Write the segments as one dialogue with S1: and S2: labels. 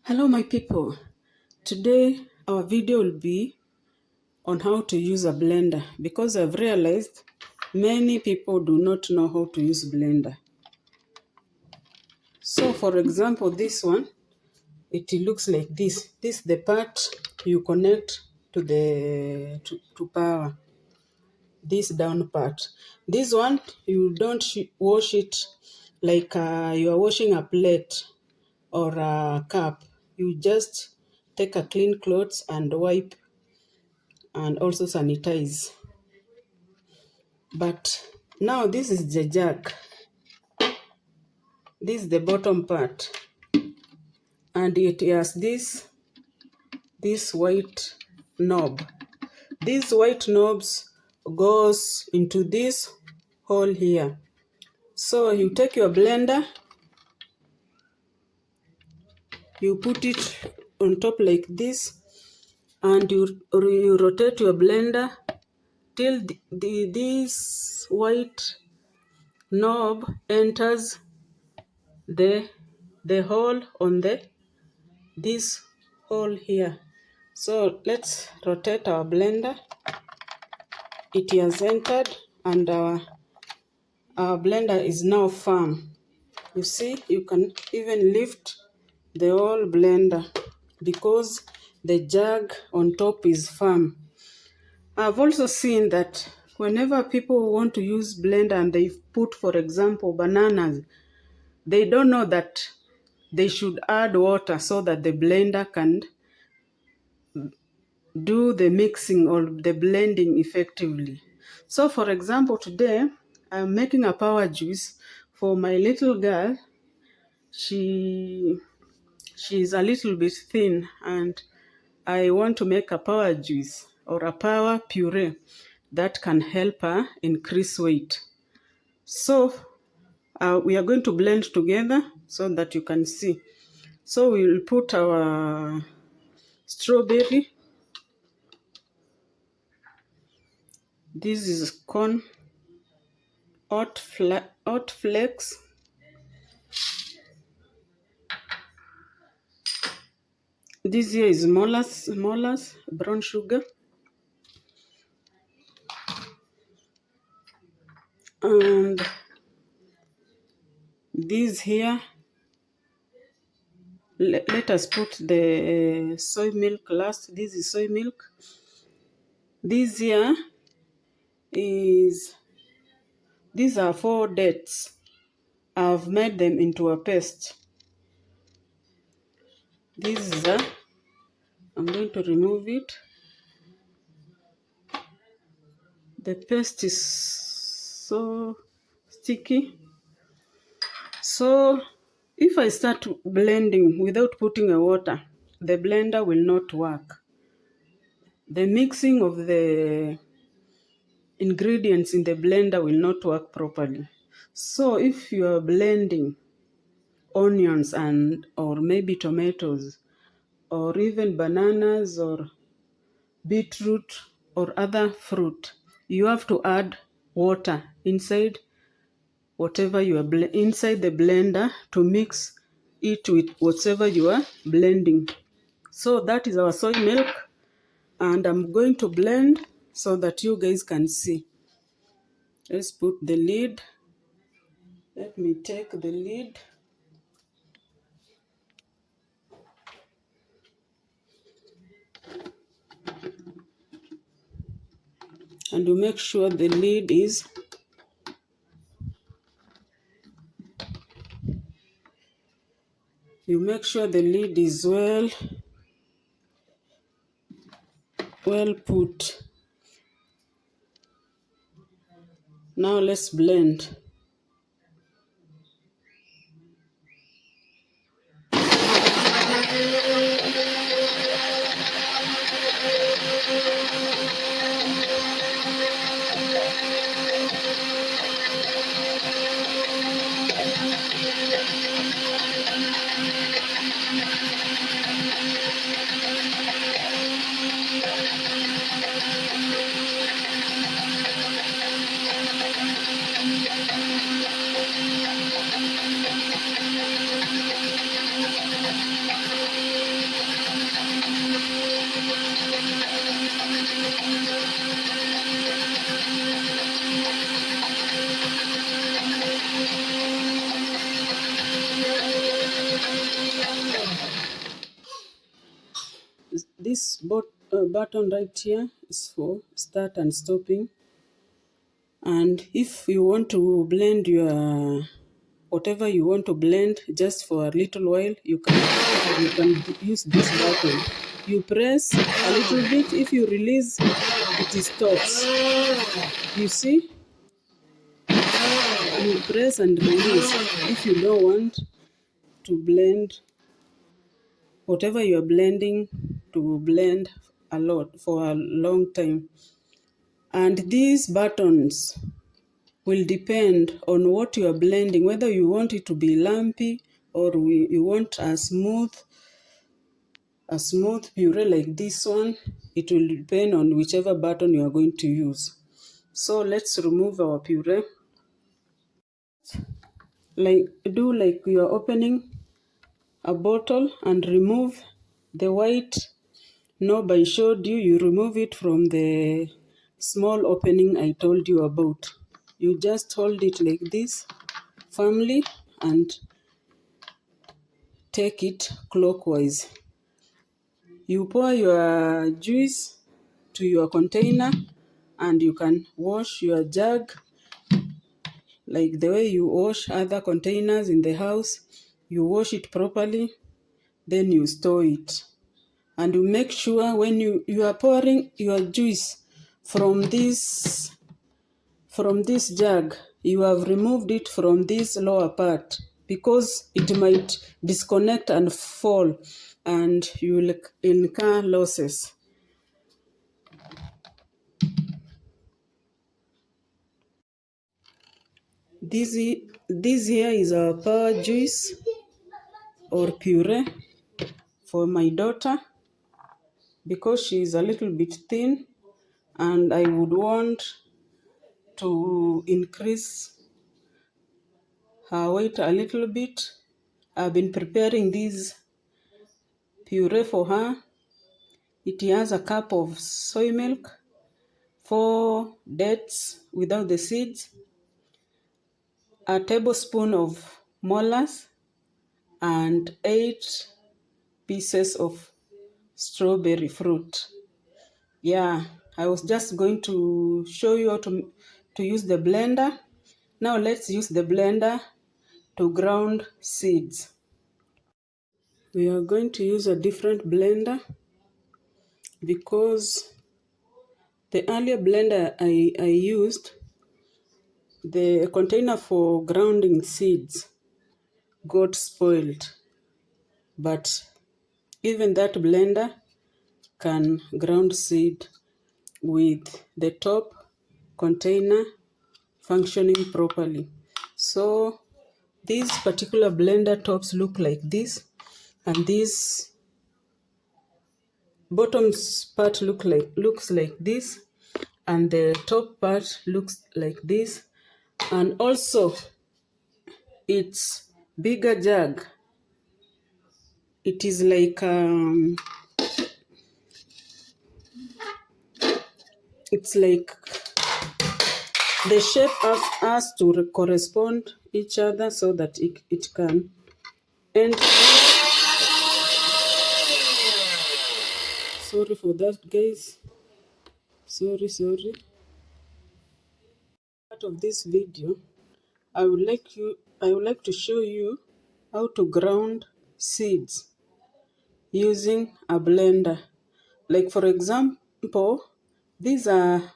S1: Hello my people, today our video will be on how to use a blender because I've realized many people do not know how to use blender. So for example, this one, it looks like this. This is the part you connect to the to power, this down part. This one, you don't wash it like you are washing a plate or a cup. You just take a clean clothes and wipe and also sanitize. But now this is the jug. This is the bottom part, and it has this white knob. These white knobs goes into this hole here. So you take your blender, you put it on top like this, and you rotate your blender till this white knob enters the hole on this hole here. So let's rotate our blender. It has entered and our blender is now firm. You see, you can even lift the whole blender because the jug on top is firm. I've also seen that whenever people want to use blender and they put, for example, bananas, they don't know that they should add water so that the blender can do the mixing or the blending effectively. So for example, today I'm making a power juice for my little girl. She's a little bit thin and I want to make a power juice or a power puree that can help her increase weight. So we are going to blend together so that you can see. So we will put our strawberry. This is corn hot flakes. This here is molasses, brown sugar. And this here, let us put the soy milk last. This is soy milk. This here these are 4 dates. I've made them into a paste. This is I'm going to remove it. The paste is so sticky. So if I start blending without putting a water, the blender will not work. The mixing of the ingredients in the blender will not work properly. So if you are blending onions or maybe tomatoes or even bananas or beetroot or other fruit, you have to add water inside whatever you are inside the blender to mix it with whatever you are blending. So that is our soy milk, and I'm going to blend so that you guys can see. Let's put the lid. Let me take the lid. And you make sure the lid is well put. Now let's blend. This button right here is for start and stopping. And if you want to blend your whatever you want to blend just for a little while, you can use this button. You press a little bit. If you release, it stops. You see, you press and release. If you don't want to blend whatever you are blending to blend a lot for a long time. And these buttons will depend on what you are blending, whether you want it to be lumpy or you want a smooth puree like this one. It will depend on whichever button you are going to use. So let's remove our puree. Like you are opening a bottle and remove the white knob I showed you. You remove it from the small opening I told you about. You just hold it like this firmly and take it clockwise. You pour your juice to your container and you can wash your jug like the way you wash other containers in the house. You wash it properly, then you store it. And you make sure when you are pouring your juice from this jug, you have removed it from this lower part, because it might disconnect and fall and you will incur losses. This here is our power juice or puree for my daughter, because she is a little bit thin and I would want to increase her weight a little bit. I've been preparing this puree for her. It has a cup of soy milk, 4 dates without the seeds, a tablespoon of molasses, and 8 pieces of strawberry fruit. Yeah, I was just going to show you how to use the blender. Now let's use the blender to ground seeds. We are going to use a different blender because the earlier blender I used, the container for grounding seeds got spoiled. But even that blender can ground seed with the top container functioning properly. So these particular blender tops look like this, and this bottom part looks like this, and the top part looks like this. And also its bigger jug, it is like it's like the shape has to correspond each other so that it can end. Sorry for that, guys. Sorry. Part of this video, I would like to show you how to ground seeds using a blender. Like for example, these are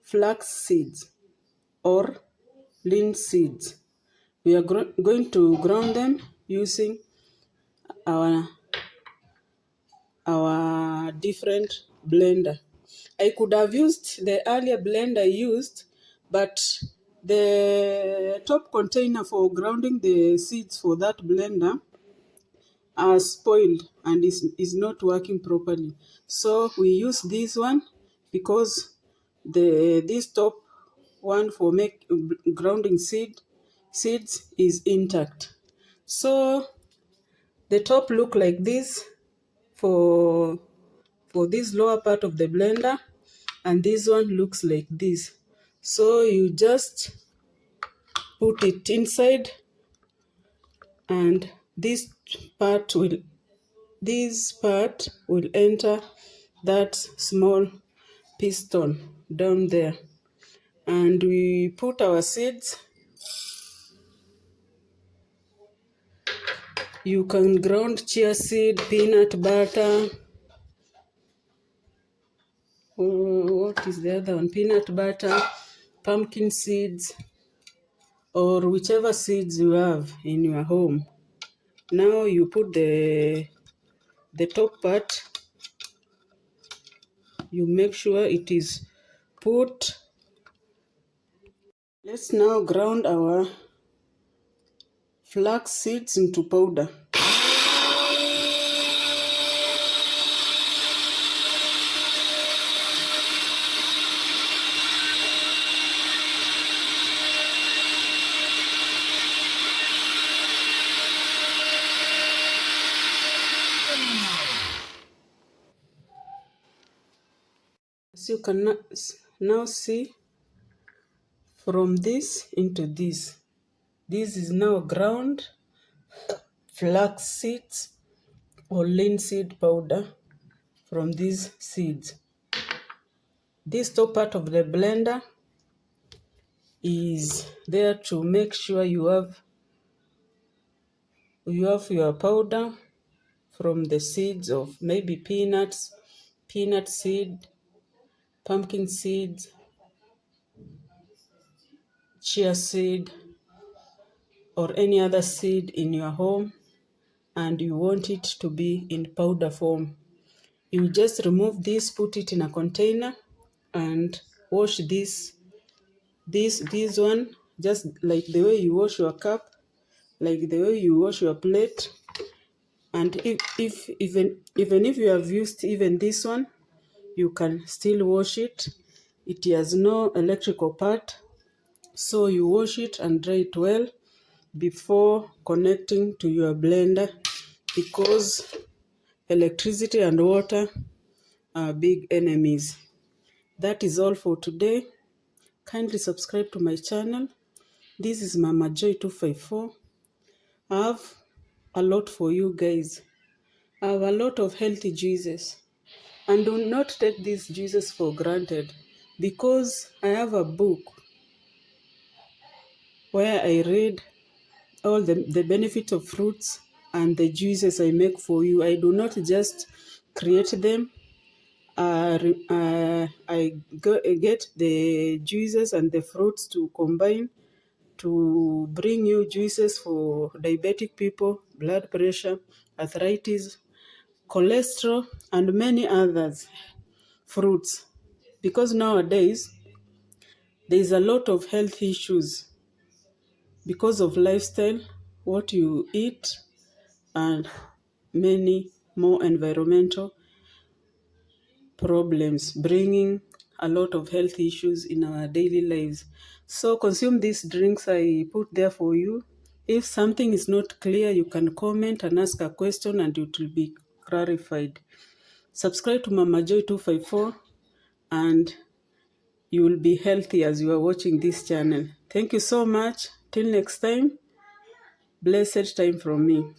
S1: flax seeds or linseeds. We are going to ground them using our different blender. I could have used the earlier blender I used, but the top container for grounding the seeds for that blender are spoiled and is not working properly. So we use this one because this top one for grounding seeds is intact. So the top look like this for this lower part of the blender, and this one looks like this. So you just put it inside, and part will this part will enter that small piston down there, and we put our seeds. You can ground chia seed, peanut butter, what is the other one? Peanut butter, pumpkin seeds, or whichever seeds you have in your home. Now you put the top part. You make sure it is put. Let's now ground our flax seeds into powder. As you can now see, from this into this is now ground flax seeds or linseed powder from these seeds. This top part of the blender is there to make sure you have your powder from the seeds of maybe peanuts, peanut seed, pumpkin seeds, chia seed, or any other seed in your home, and you want it to be in powder form. You just remove this, put it in a container, and wash this one, just like the way you wash your cup, like the way you wash your plate. And if even if you have used even this one, you can still wash it. It has no electrical part, so you wash it and dry it well before connecting to your blender, because electricity and water are big enemies. That is all for today. Kindly subscribe to my channel. This is Mama Joy 254. I have a lot for you guys. I have a lot of healthy juices. And do not take these juices for granted, because I have a book where I read all the benefits of fruits and the juices I make for you. I do not just create them. I get the juices and the fruits to combine to bring you juices for diabetic people, blood pressure, arthritis, cholesterol, and many others fruits. Because nowadays, there is a lot of health issues because of lifestyle, what you eat, and many more environmental problems, bringing a lot of health issues in our daily lives. So consume these drinks I put there for you. If something is not clear, you can comment and ask a question and it will be clarified. Subscribe to Mama Joy 254 and you will be healthy as you are watching this channel. Thank you so much. Till next time, blessed time from me.